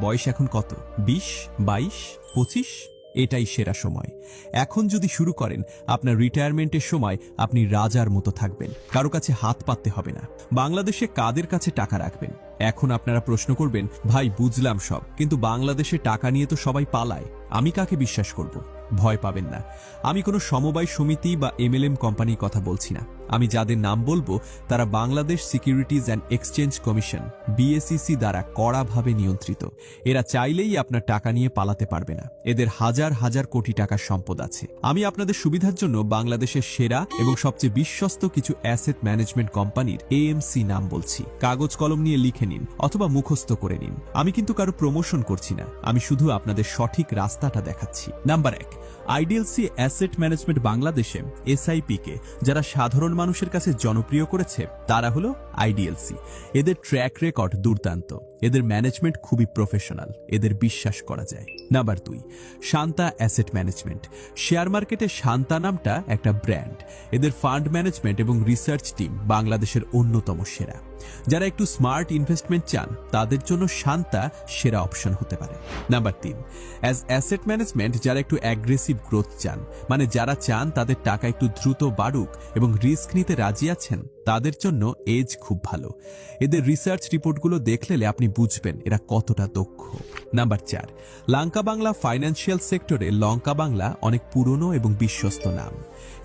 বয়স এখন কত? 20, 22, 25? এটাই সেরা সময়। এখন যদি শুরু করেন, আপনার রিটায়ারমেন্টের সময় আপনি রাজার মতো থাকবেন, কারো কাছে হাত পাততে হবে না। বাংলাদেশে কাদের কাছে টাকা রাখবেন? এখন আপনারা প্রশ্ন করবেন, ভাই বুঝলাম সব, কিন্তু বাংলাদেশে টাকা নিয়ে তো সবাই পালায়, আমি কাকে বিশ্বাস করব? ভয় পাবেন না, আমি কোনো সমবায় সমিতি বা এমএলএম কোম্পানির কথা বলছি না। আমি যাদের নাম বলবো তারা Bangladesh securities and exchange commission BSEC দ্বারা কড়াভাবে নিয়ন্ত্রিত। এরা চাইলেই আপনার টাকা নিয়ে পালাতে পারবে না। এদের হাজার হাজার কোটি টাকার সম্পদ আছে। আমি আপনাদের সুবিধার জন্য বাংলাদেশের সেরা এবং সবচেয়ে বিশ্বস্ত কিছু অ্যাসেট ম্যানেজমেন্ট কোম্পানির এএমসি নাম বলছি। কাগজ কলম নিয়ে লিখে নিন অথবা মুখস্থ করে নিন। আমি কিন্তু কারো প্রমোশন করছি না, আমি শুধু আপনাদের সঠিক রাস্তাটা দেখাচ্ছি। নাম্বার 1, আইডিএলসি অ্যাসেট ম্যানেজমেন্ট বাংলাদেশে এসআইপি কে যারা সাধারণ মানুষের কাছে জনপ্রিয় করেছে তারা হলো আইডিএলসি। এদের ট্র্যাক রেকর্ড দুর্দান্ত, এদের ম্যানেজমেন্ট খুবই প্রফেশনাল, এদের বিশ্বাস করা যায়। Number 2, Shanta asset management. Share মার্কেটে শান্তা নামটা একটা ব্র্যান্ড। এদের ফান্ড ম্যানেজমেন্ট এবং রিসার্চ টিম বাংলাদেশের অন্যতম সেরা। যারা একটু স্মার্ট ইনভেস্টমেন্ট চান তাদের জন্য শান্তা সেরা অপশন হতে পারে। নাম্বার 3, অ্যাজ অ্যাসেট ম্যানেজমেন্ট যারা একটু অ্যাগ্রেসিভ গ্রোথ চান, মানে যারা চান তাদের টাকা একটু দ্রুত বাড়ুক এবং রিস্ক নিতে রাজি আছেন, তাদের জন্য এজ খুব ভালো। এদের রিসার্চ রিপোর্টগুলো দেখলে আপনি বুঝবেন এরা কতটা দক্ষ। নাম্বার 4, লঙ্কা বাংলা ফাইন্যান্সিয়াল সেক্টরে লঙ্কা বাংলা অনেক পুরনো এবং বিশ্বস্ত নাম।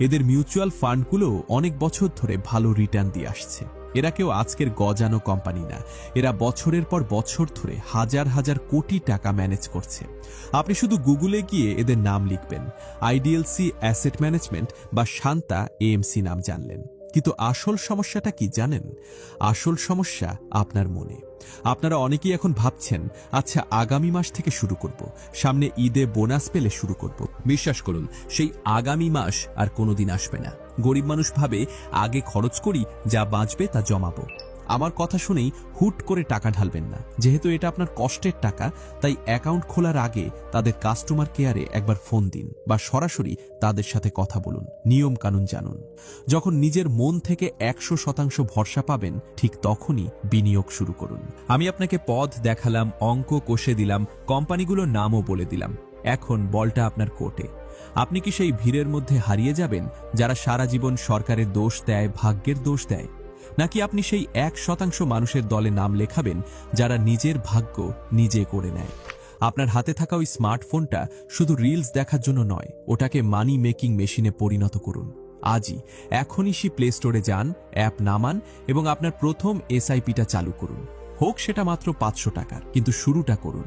এদের মিউচুয়াল ফান্ডগুলো অনেক বছর ধরে ভালো রিটার্ন দিয়ে আসছে। এরা কেউ আজকের গজানো কোম্পানি না, এরা বছরের পর বছর ধরে হাজার হাজার কোটি টাকা ম্যানেজ করছে। আপনি শুধু গুগলে গিয়ে এদের নাম লিখবেন, আইডিএলসি অ্যাসেট ম্যানেজমেন্ট বা শান্তা এএমসি নাম জানলেন। কিন্তু আসল সমস্যাটা কি জানেন? আসল সমস্যা আপনার মনে। আপনারা অনেকেই এখন ভাবছেন, আচ্ছা আগামী মাস থেকে শুরু করব, সামনে ঈদে বোনাস পেলে শুরু করব। বিশ্বাস করুন, সেই আগামী মাস আর কোনোদিন আসবে না। গরিব মানুষ ভাবে আগে খরচ করি, যা বাঁচবে তা জমাবো। আমার কথা শুনেই হুট করে টাকা ঢালবেন না। যেহেতু এটা আপনার কষ্টের টাকা, তাই অ্যাকাউন্ট খোলার আগে তাদের কাস্টমার কেয়ারে একবার ফোন দিন বা সরাসরি তাদের সাথে কথা বলুন, নিয়ম কানুন জানুন। যখন নিজের মন থেকে 100% ভরসা পাবেন, ঠিক তখনই বিনিয়োগ শুরু করুন। আমি আপনাকে পথ দেখালাম, অঙ্ক কষে দিলাম, কোম্পানিগুলোর নামও বলে দিলাম। এখন বলটা আপনার কোর্টে। আপনি কি সেই ভিড়ের মধ্যে হারিয়ে যাবেন যারা সারা জীবন সরকারের দোষ দেয়, ভাগ্যের দোষ দেয়? নাকি আপনি সেই 1% মানুষের দলে নাম লেখাবেন যারা নিজের ভাগ্য নিজে করে নেয়? আপনার হাতে থাকা ওই স্মার্টফোনটা শুধু রিলস দেখার জন্য নয়, ওটাকে মানি মেকিং মেশিনে পরিণত করুন। আজই, এখনই প্লে স্টোরে যান, অ্যাপ নামান এবং আপনার প্রথম এসআইপিটা চালু করুন। হোক সেটা মাত্র 500 টাকার, কিন্তু শুরুটা করুন।